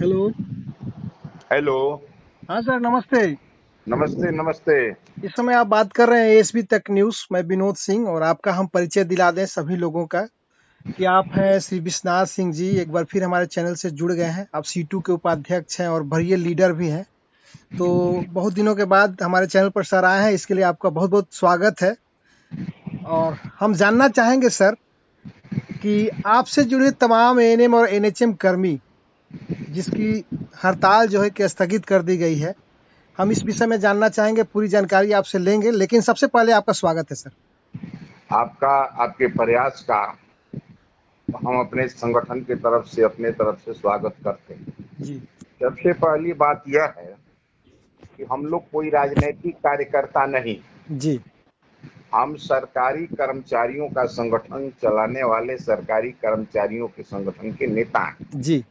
Hello. Hello. हाँ sir, नमस्ते। नमस्ते नमस्ते। इस समय आप बात कर रहे हैं एएसपी तक न्यूज़। मैं विनोद सिंह, और आपका हम परिचय दिला दें सभी लोगों का कि आप हैं श्री विश्वनाथ सिंह जी। एक बार फिर हमारे चैनल से जुड़ गए हैं। आप सीटू के उपाध्यक्ष हैं और वरीय लीडर भी हैं। तो बहुत दिनों के बाद हमारे चैनल पर सर आए हैं, इसके लिए आपका बहुत-बहुत स्वागत है। और हम जानना चाहेंगे सर कि आपसे जुड़े तमाम एएनएम और एनएचएम कर्मी जिसकी हड़ताल जो है कि स्थगित कर दी गई है, हम इस विषय में जानना चाहेंगे, पूरी जानकारी आपसे लेंगे। लेकिन सबसे पहले आपका स्वागत है सर। आपका आपके प्रयास का हम अपने संगठन की तरफ से अपने तरफ से स्वागत करते हैं। जी। सबसे पहली बात यह है कि हम लोग कोई राजनीतिक कार्यकर्ता नहीं, जी। हम सरकारी कर्मचारियों का संगठन चलाने वाले सरकारी कर्मचारियों के संगठन के नेता हैं। जी।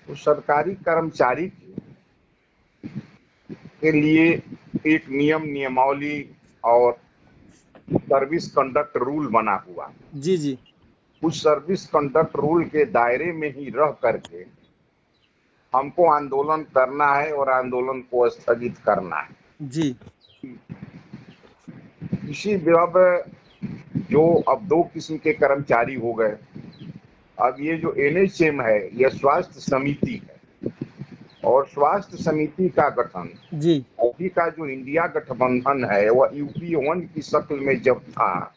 तो सरकारी कर्मचारी के लिए एक नियम नियमावली और सर्विस कंडक्ट रूल बना हुआ है। जी। जी। उस सर्विस कंडक्ट रूल के दायरे में ही रह करके हमको आंदोलन करना है और आंदोलन को स्थगित करना है। जी। इसी अब जो अब दो किस्म के कर्मचारी हो गए। अब ये जो एनएचएम है यह स्वास्थ्य समिति है, और स्वास्थ्य समिति का गठन जी। अभी का जो इंडिया गठबंधन है वह यूपीए 1 की शक्ल में जब था,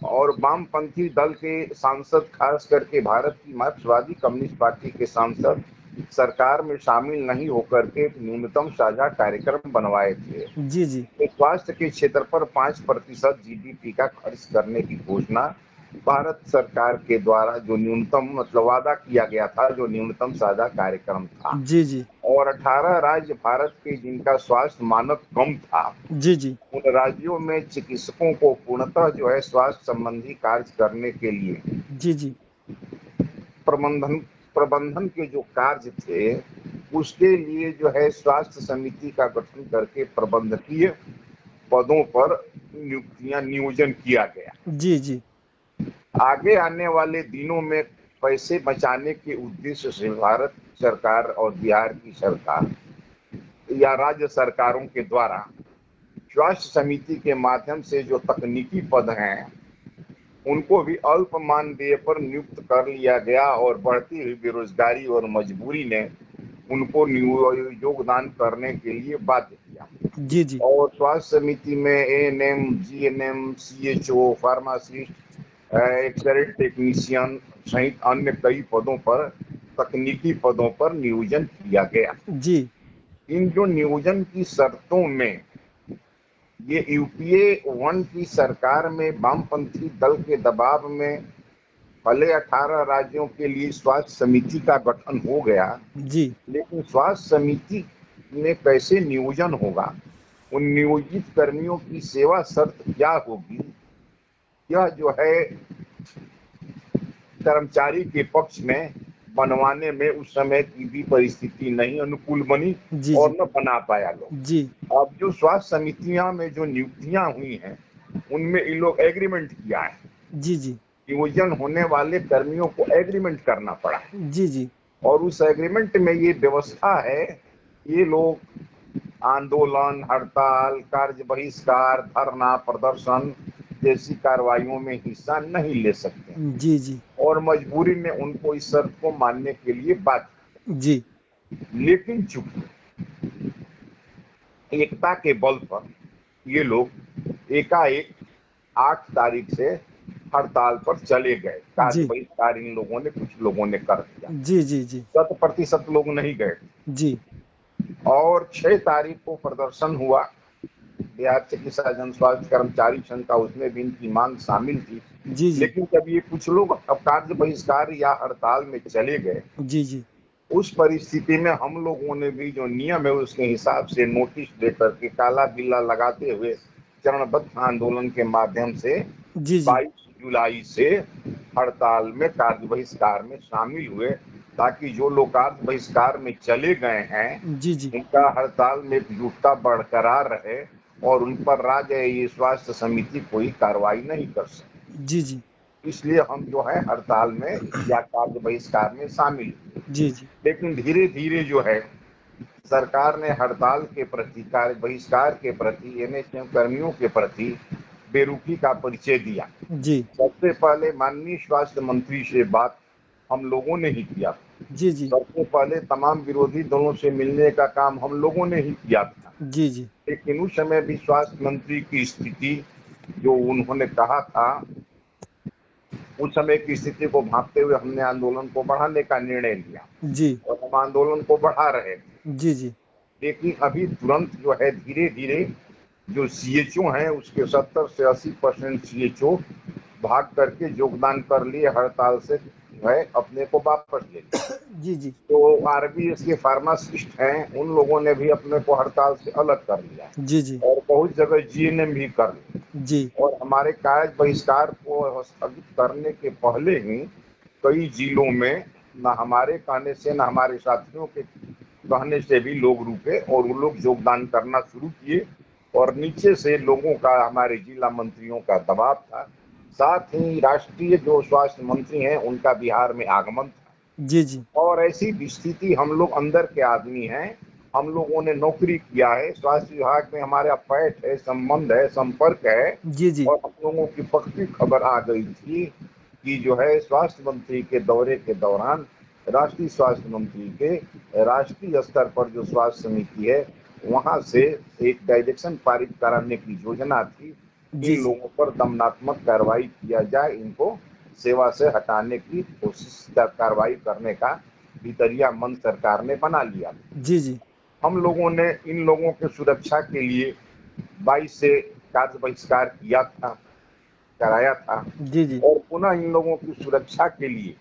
और वामपंथी दल के सांसद, खास करके भारत की मार्क्सवादी कम्युनिस्ट पार्टी के सांसद सरकार में शामिल नहीं होकर के एक न्यूनतम साझा कार्यक्रम बनवाए थे। जी। जी। तो स्वास्थ्य के क्षेत्र पर 5% जीडीपी का खर्च करने की घोषणा भारत सरकार के द्वारा जो न्यूनतम मतलब वादा किया गया था, जो न्यूनतम साझा कार्यक्रम था, जी। जी। और 18 राज्य भारत के जिनका स्वास्थ्य मानक कम था, जी। जी। उन राज्यों में चिकित्सकों को पूर्णतः जो है स्वास्थ्य संबंधी कार्य करने के लिए जी। जी। प्रबंधन प्रबंधन के जो कार्य थे उसके लिए जो है स्वास्थ्य समिति का गठन करके प्रबंधकीय पदों पर नियोजन किया गया। जी। जी। आगे आने वाले दिनों में पैसे बचाने के उद्देश्य से भारत सरकार और बिहार की सरकार या राज्य सरकारों के द्वारा स्वास्थ्य समिति के माध्यम से जो तकनीकी पद हैं उनको भी अल्प मानदेय पर नियुक्त कर लिया गया, और बढ़ती हुई बेरोजगारी और मजबूरी ने उनको योगदान करने के लिए बाध्य किया। जी। जी। और स्वास्थ्य समिति में ANM, GNM, CHO, pharmacist, X ray technician सहित अन्य कई पदों पर, तकनीकी पदों पर नियोजन किया गया। जी। इन जो नियोजन की शर्तों में ये यूपीए 1 की सरकार में वामपंथी दल के दबाव में भले 18 राज्यों के लिए स्वास्थ्य समिति का गठन हो गया, जी। लेकिन स्वास्थ्य समिति में कैसे नियोजन होगा, उन नियोजित कर्मियों की सेवा शर्त क्या होगी, यह जो है कर्मचारी के पक्ष में बनवाने में उस समय की भी परिस्थिति नहीं अनुकूल बनी जी। और जी। न बना पाया लोग। जी। अब जो स्वास्थ्य समितियां में जो नियुक्तियां हुई हैं उनमें इन लोग एग्रीमेंट किया है, जी। जी। नियोजन होने वाले कर्मियों को एग्रीमेंट करना पड़ा, जी। जी। और उस एग्रीमेंट में ये व्यवस्था है ये लोग आंदोलन, हड़ताल, कार्य बहिष्कार, धरना प्रदर्शन जैसी कार्रवाइयों में हिस्सा नहीं ले सकते, जी। जी। और मजबूरी में उनको इस शर्त को मानने के लिए बाध्य। जी। लेकिन चूंकि एकता के बल पर ये लोग एकाएक 8 तारीख से हड़ताल पर चले गए। कार्य जी। बहिष्कार इन लोगों ने, कुछ लोगों ने कर दिया, जी। जी। जी। 100% लोग नहीं गए। जी। और 6 तारीख को प्रदर्शन हुआ, बिहार चिकित्सा जन स्वास्थ्य कर्मचारी संघ का, उसमें भी इनकी मांग शामिल थी। जी। जी। लेकिन जब ये कुछ लोग अब कार्य बहिष्कार या हड़ताल में चले गए, जी। जी। उस परिस्थिति में हम लोगों ने भी जो नियम है उसके हिसाब से नोटिस देकर के काला बिल्ला लगाते हुए चरणबद्ध आंदोलन के माध्यम से जी। जी। 22 जुलाई से हड़ताल में, कार्य बहिष्कार में शामिल हुए, ताकि जो लोग कार्य बहिष्कार में चले गए हैं जी। जी। उनका हड़ताल में एकजुटता बरकरार रहे और उन पर राज्य ये स्वास्थ्य समिति कोई कार्रवाई नहीं कर सके। जी। जी। इसलिए हम जो है हड़ताल में या कार्य बहिष्कार में शामिल। जी, जी। लेकिन धीरे धीरे जो है सरकार ने हड़ताल के प्रति, कार्य बहिष्कार के प्रति, एनएचएम कर्मियों के प्रति बेरुखी का परिचय दिया। जी। सबसे पहले माननीय स्वास्थ्य मंत्री से बात हम लोगों ने ही किया। जी, जी। सबसे पहले तमाम विरोधी दलों से मिलने का काम हम लोगों ने ही किया था। जी, जी। लेकिन उस समय भी स्वास्थ्य मंत्री की स्थिति जो उन्होंने कहा था, उस समय की स्थिति को भांपते हुए हमने आंदोलन को बढ़ाने का निर्णय लिया जी। और हम आंदोलन को बढ़ा रहे थे। जी, जी। लेकिन अभी तुरंत जो है धीरे धीरे जो सीएचओ हैं उसके 70 से 80% सीएचओ भाग करके योगदान कर लिए, हड़ताल से जो है अपने को वापस ले लिया। जी, जी। तो आरबीएस के फार्मासिस्ट हैं, उन लोगों ने भी अपने को हड़ताल से अलग कर लिया जी, जी। और बहुत जगह जीएनएम भी कर लिया। जी। और हमारे कार्य बहिष्कार को स्थगित करने के पहले ही कई जिलों में न हमारे कहने से न हमारे साथियों के कहने से भी लोग रुके और वो लोग योगदान करना शुरू किए और नीचे से लोगों का, हमारे जिला मंत्रियों का दबाव था। साथ ही राष्ट्रीय जो स्वास्थ्य मंत्री हैं उनका बिहार में आगमन था जी, जी। और ऐसी स्थिति, हम लोग अंदर के आदमी हैं, हम लोगों ने नौकरी किया है, स्वास्थ्य विभाग में हमारा पैठ है, संबंध है, संपर्क है जी, जी। और हम लोगों की पक्की खबर आ गई थी कि जो है स्वास्थ्य मंत्री के दौरे के दौरान राष्ट्रीय स्वास्थ्य मंत्री के राष्ट्रीय स्तर पर जो स्वास्थ्य समिति है वहां से एक डायरेक्शन पारित कराने की योजना थी। जी, इन जी। लोगों पर दमनात्मक कार्रवाई किया जाए, इनको सेवा से हटाने की कोशिश, कार्रवाई करने का भितरिया मन सरकार ने बना लिया। जी, जी। हम लोगों ने इन लोगों की सुरक्षा के लिए 22 से कार्य बहिष्कार किया था, कराया था जी, जी। और पुनः इन लोगों की सुरक्षा के लिए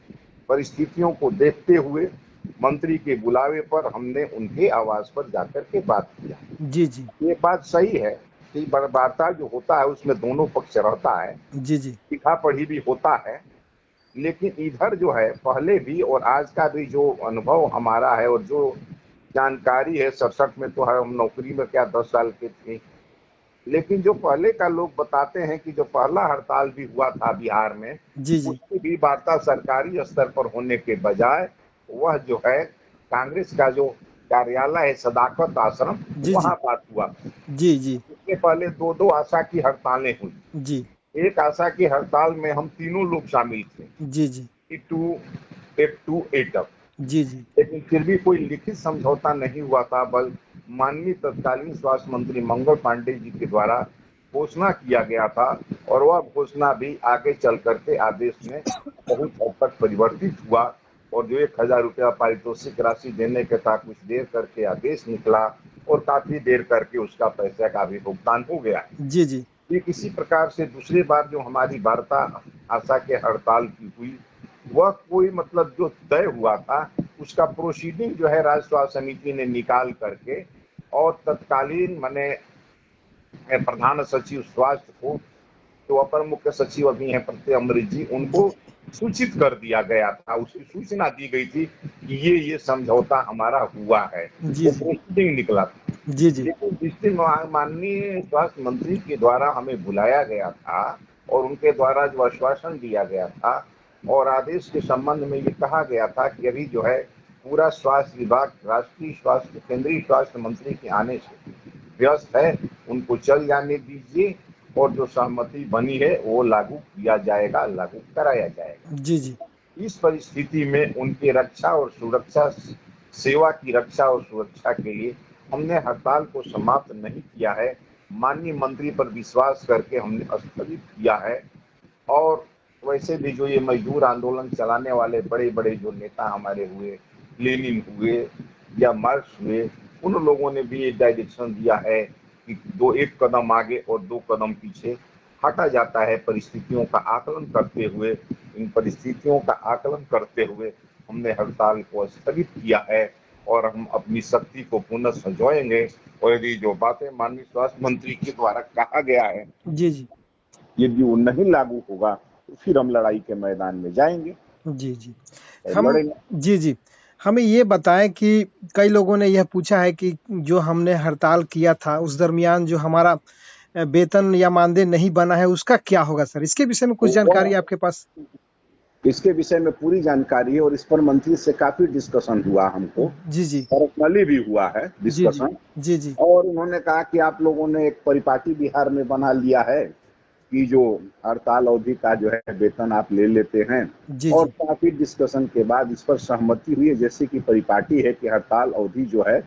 परिस्थितियों को देखते हुए मंत्री के बुलावे पर हमने उनके आवास पर जाकर के बात किया। जी, जी। ये बात सही है कि वार्ता जो होता है उसमें दोनों पक्ष रहता है, जी, जी। लिखा पढ़ी भी होता है। लेकिन इधर जो है पहले भी और आज का भी जो अनुभव हमारा है और जो जानकारी है, 67 में तो हम नौकरी में क्या 10 साल के थे, लेकिन जो पहले का लोग बताते हैं कि जो पहला हड़ताल भी हुआ था बिहार में, जी, जी। उसकी भी वार्ता सरकारी स्तर पर होने के बजाय वह जो है कांग्रेस का जो कार्यालय है सदाकत आश्रम, जी, जी। वहां बात हुआ। जी, जी। इसके पहले दो दो आशा की हड़तालें हुई। जी। एक आशा की हड़ताल में हम तीनों लोग शामिल थे, जी, जी। E2, F2, ATF, जी, जी। लेकिन फिर भी कोई लिखित समझौता नहीं हुआ था। बल माननीय तत्कालीन स्वास्थ्य मंत्री मंगल पांडे जी के द्वारा घोषणा किया गया था और वह घोषणा भी आगे चल करके आदेश में बहुत हद तक परिवर्तित हुआ और जो 1000 रुपया पारितोषिक राशि देने के था, कुछ देर करके आदेश निकला और काफी देर करके उसका पैसे का भी भुगतान हो गया। जी, जी। ये किसी प्रकार से दूसरी बार जो हमारी वार्ता आशा के हड़ताल की हुई, वह कोई मतलब जो तय हुआ था उसका प्रोसीडिंग जो है राज्य स्वास्थ्य समिति ने निकाल करके और तत्कालीन माने प्रधान सचिव स्वास्थ्य को, जो अपर मुख्य सचिव अभी हैं प्रत्यय अमृत जी, उनको सूचित कर दिया गया था। उसकी सूचना दी गई थी कि ये समझौता हमारा हुआ है, जी, वो जी। प्रोसीडिंग निकला था। जी, जी। लेकिन जिस दिन माननीय स्वास्थ्य मंत्री के द्वारा हमें बुलाया गया था और उनके द्वारा जो आश्वासन दिया गया था और आदेश के संबंध में ये कहा गया था कि अभी जो है पूरा स्वास्थ्य विभाग राष्ट्रीय स्वास्थ्य, केंद्रीय स्वास्थ्य मंत्री के आने से व्यस्त है, उनको चल जाने दीजिए और जो सहमति बनी है वो लागू किया जाएगा, लागू कराया जाएगा। जी, जी। इस परिस्थिति में उनकी रक्षा और सुरक्षा, सेवा की रक्षा और सुरक्षा के लिए हमने हड़ताल को समाप्त नहीं किया है, माननीय मंत्री पर विश्वास करके हमने स्थगित किया है। और वैसे भी जो ये मजदूर आंदोलन चलाने वाले बड़े बड़े जो नेता हमारे हुए, लेनिन हुए या मार्क्स हुए, उन लोगों ने भी एक डायरेक्शन दिया है कि एक कदम आगे और 2 कदम पीछे हटा जाता है। परिस्थितियों का आकलन करते हुए, इन परिस्थितियों का आकलन करते हुए हमने हड़ताल को स्थगित किया है और हम अपनी शक्ति को पुनः संजोएंगे और यदि जो बातें माननीय स्वास्थ्य मंत्री के द्वारा कहा गया है जी, जी। यदि वो नहीं लागू होगा तो फिर हम लड़ाई के मैदान में जाएंगे जी, जी। और हम लड़ेंगे। जी, जी। हमें ये बताएँ कि कई लोगों ने यह पूछा है कि जो हमने हड़ताल किया था, उस दरमियान जो हमारा वेतन या मानदेय नहीं बना है, उसका क्या होगा सर? इसके विषय में कुछ तो जानकारी वह आपके पास? इसके विषय में पूरी जानकारी है और इस पर मंत्री से काफी डिस्कशन हुआ हमको, जी जी पर्सनली भी हुआ है जी जी डिस्कशन। जी जी और उन्होंने कहा कि आप लोगों ने एक परिपाटी बिहार में बना लिया है कि जो हड़ताल अवधि का जो है वेतन आप ले लेते हैं। जी और जी काफी डिस्कशन के बाद इस पर सहमति हुई है, जैसे कि परिपाटी है कि हड़ताल अवधि जो है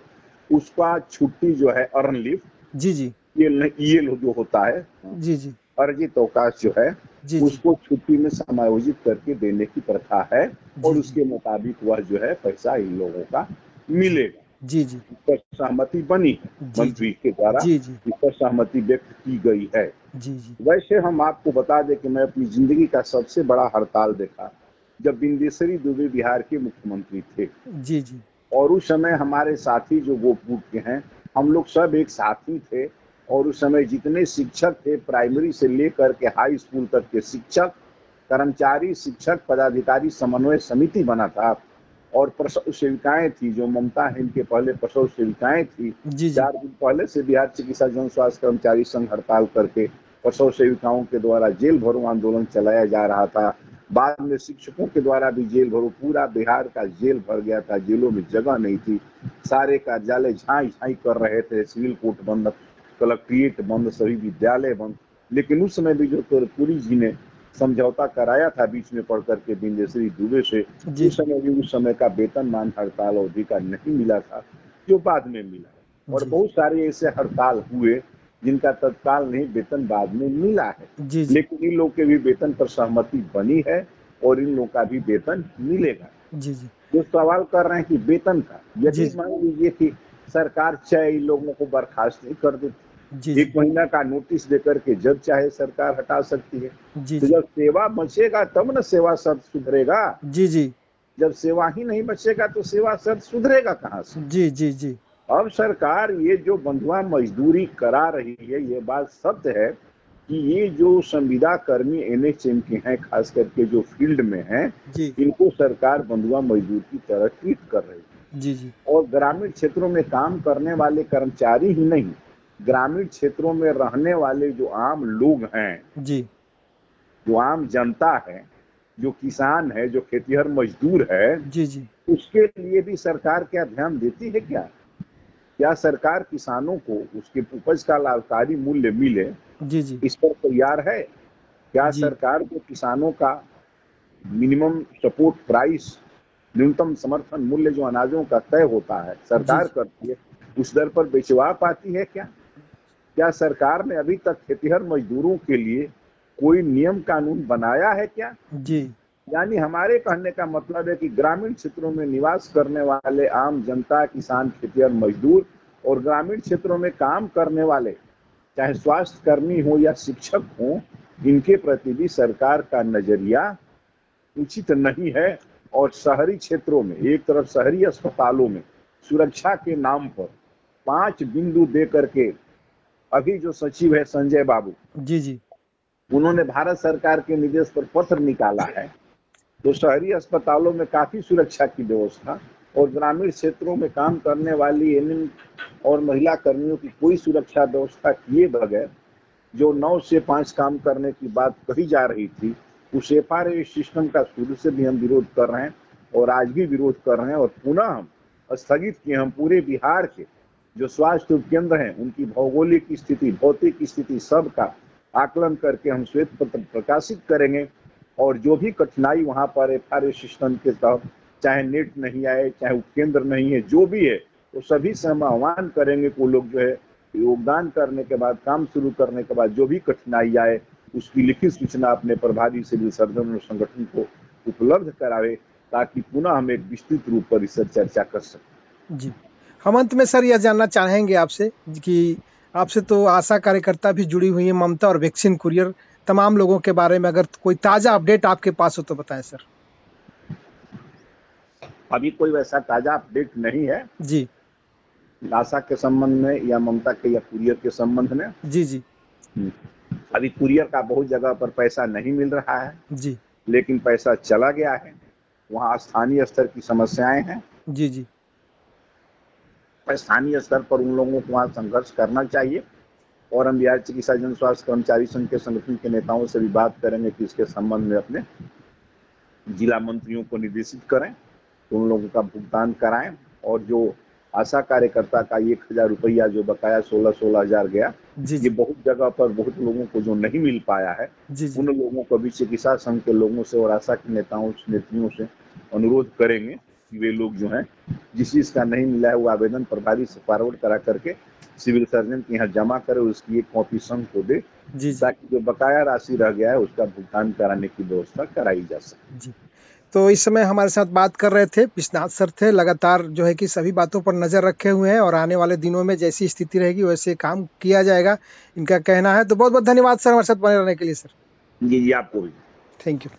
उसका छुट्टी जो है अर्न लीव, जी जी ये जो होता है जी जी अर्जित अवकाश जो है जी जी उसको छुट्टी में समायोजित करके देने की प्रथा है और जी जी उसके मुताबिक वह जो है पैसा इन लोगों का मिलेगा। जी जी इस पर सहमति बनी है, जी जी मंत्री के द्वारा जी जी इस पर सहमति व्यक्त की गई है। जी जी वैसे हम आपको बता दें कि मैं अपनी जिंदगी का सबसे बड़ा हड़ताल देखा जब बिंदेश्वरी दुबे बिहार के मुख्यमंत्री थे। जी जी और उस समय हमारे साथी जो गोपगुट के हैं, हम लोग सब एक साथी थे। और उस समय जितने शिक्षक थे प्राइमरी से लेकर के हाई स्कूल तक के शिक्षक, कर्मचारी, शिक्षक, पदाधिकारी समन्वय समिति बना था। और प्रसव सेविकाएं थी जो ममता है इनके पहले प्रसव सेविकाएं थी। जी जी 4 दिन पहले से बिहार चिकित्सा जन स्वास्थ्य कर्मचारी संघ हड़ताल करके प्रसव सेविकाओं के द्वारा जेल भरो आंदोलन चलाया जा रहा था। बाद में शिक्षकों के द्वारा भी जेल भरो, पूरा बिहार का जेल भर गया था, जेलों में जगह नहीं थी। सारे कार्यालय झाई झाई कर रहे थे, सिविल कोर्ट बंद, कलेक्ट्रेट बंद, सभी विद्यालय बंद। लेकिन उस समय भी जो पुरी जी ने समझौता कराया था बीच में पढ़ करके बिंदेश्वरी दुबे से, जी उस समय भी उस समय का वेतनमान हड़ताल अवधि का नहीं मिला था, जो बाद में मिला। और जी बहुत सारे ऐसे हड़ताल हुए जिनका तत्काल नहीं, वेतन बाद में मिला है। जी जी लेकिन इन लोग के भी वेतन पर सहमति बनी है और इन लोग का भी वेतन मिलेगा। जी जी जो सवाल कर रहे हैं कि वेतन का, जी यदि मान लीजिए कि सरकार चाहे इन लोगों को बर्खास्त नहीं कर जी देती, जी 1 महीना का नोटिस देकर के जब चाहे सरकार हटा सकती है। जी तो जी जब सेवा बचेगा तब न सेवा शर्त सुधरेगा। जी जी जब सेवा ही नहीं बचेगा तो सेवा शर्त सुधरेगा कहाँ से। जी जी जी अब सरकार ये जो बंधुआ मजदूरी करा रही है, ये बात सत्य है कि ये जो संविदा कर्मी एनएचएम के हैं, खास करके जो फील्ड में हैं, जी इनको सरकार बंधुआ मजदूर की तरह ट्रीट कर रही है। जी जी और ग्रामीण क्षेत्रों में काम करने वाले कर्मचारी ही नहीं, ग्रामीण क्षेत्रों में रहने वाले जो आम लोग हैं, जी जो आम जनता है, जो किसान है, जो खेतिहर मजदूर है, जी जी उसके लिए भी सरकार क्या ध्यान देती है क्या? क्या सरकार किसानों को उसके उपज का लाभकारी मूल्य मिले, जी जी इस पर तैयार है? क्या जी सरकार को किसानों का मिनिमम सपोर्ट प्राइस, न्यूनतम समर्थन मूल्य जो अनाजों का तय होता है जी सरकार करती है, उस दर पर बेचवा पाती है क्या? क्या सरकार ने अभी तक खेतिहर मजदूरों के लिए कोई नियम कानून बनाया है क्या? जी यानी हमारे कहने का मतलब है कि ग्रामीण क्षेत्रों में निवास करने वाले आम जनता, किसान, खेतिहर मजदूर और ग्रामीण क्षेत्रों में काम करने वाले, चाहे स्वास्थ्य कर्मी हो या शिक्षक हो, इनके प्रति भी सरकार का नजरिया उचित नहीं है। और शहरी क्षेत्रों में, एक तरफ शहरी अस्पतालों में सुरक्षा के नाम पर 5 बिंदु दे करके, अभी जो सचिव है संजय बाबू, जी जी उन्होंने भारत सरकार के निर्देश पर पत्र निकाला है। तो शहरी अस्पतालों में काफी सुरक्षा की व्यवस्था और ग्रामीण क्षेत्रों में काम करने वाली एनएम और महिला कर्मियों की कोई सुरक्षा व्यवस्था किए बगैर जो 9 से 5 काम करने की बात कही जा रही थी, उस एफआरए सिस्टम का शुरू से भी हम विरोध कर रहे हैं और आज भी विरोध कर रहे हैं। और पुनः हम स्थगित किए, हम पूरे बिहार के जो स्वास्थ्य उपकेंद्र हैं उनकी भौगोलिक स्थिति, भौतिक स्थिति सबका आकलन करके हम श्वेत पत्र प्रकाशित करेंगे। और जो भी कठिनाई वहां पर एफआरए सिस्टम के तहत, चाहे नेट नहीं आए, चाहे उपकेंद्र नहीं है, जो भी है, तो सभी से हम आह्वान करेंगे कि वो लोग जो है योगदान करने के बाद, काम शुरू करने के बाद जो भी कठिनाई आए उसकी लिखित सूचना अपने प्रभारी सिविल सर्जन और संगठन को उपलब्ध करावे, ताकि पुनः हम एक विस्तृत रूप पर इस चर्चा कर सकें। जी हम अंत में सर यह जानना चाहेंगे आपसे कि आपसे तो आशा कार्यकर्ता भी जुड़ी हुई है, ममता और वैक्सीन कुरियर तमाम लोगों के बारे में अगर कोई ताजा अपडेट आपके पास हो तो बताएं सर। अभी कोई वैसा ताजा अपडेट नहीं है जी आशा के संबंध में या ममता के या कुरियर के संबंध में। जी जी अभी कुरियर का बहुत जगह पर पैसा नहीं मिल रहा है, जी लेकिन पैसा चला गया है। वहाँ स्थानीय स्तर की समस्याएं हैं। जी जी स्थानीय स्तर पर उन लोगों को वहाँ संघर्ष करना चाहिए। और हम बिहार चिकित्सा जन स्वास्थ्य कर्मचारी संघ के संगठन के नेताओं से भी बात करेंगे कि इसके संबंध में अपने जिला मंत्रियों को निर्देशित करें तो उन लोगों का भुगतान कराएं। और जो आशा कार्यकर्ता का 1,000 रुपया जो बकाया 16-16 हजार गया, जी, ये जी। बहुत जगह पर बहुत लोगों को जो नहीं मिल पाया है, जी, जी। उन लोगों को भी चिकित्सा संघ के लोगों से और आशा के नेताओं से अनुरोध करेंगे कि वे लोग जो हैं जिस चीज का नहीं मिला है वो आवेदन प्रभारी से फॉरवर्ड करा करके सिविल सर्जन के यहाँ जमा करे, उसकी एक कॉपी संघ को दे, जी, जी। ताकि जो बकाया राशि रह गया है उसका भुगतान कराने की व्यवस्था कराई जा सके। जी। तो इस समय हमारे साथ बात कर रहे थे विश्वनाथ सर थे, लगातार जो है कि सभी बातों पर नज़र रखे हुए हैं और आने वाले दिनों में जैसी स्थिति रहेगी वैसे काम किया जाएगा, इनका कहना है। तो बहुत-बहुत धन्यवाद सर हमारे साथ बने रहने के लिए सर। जी, जी, आपको भी। Thank you.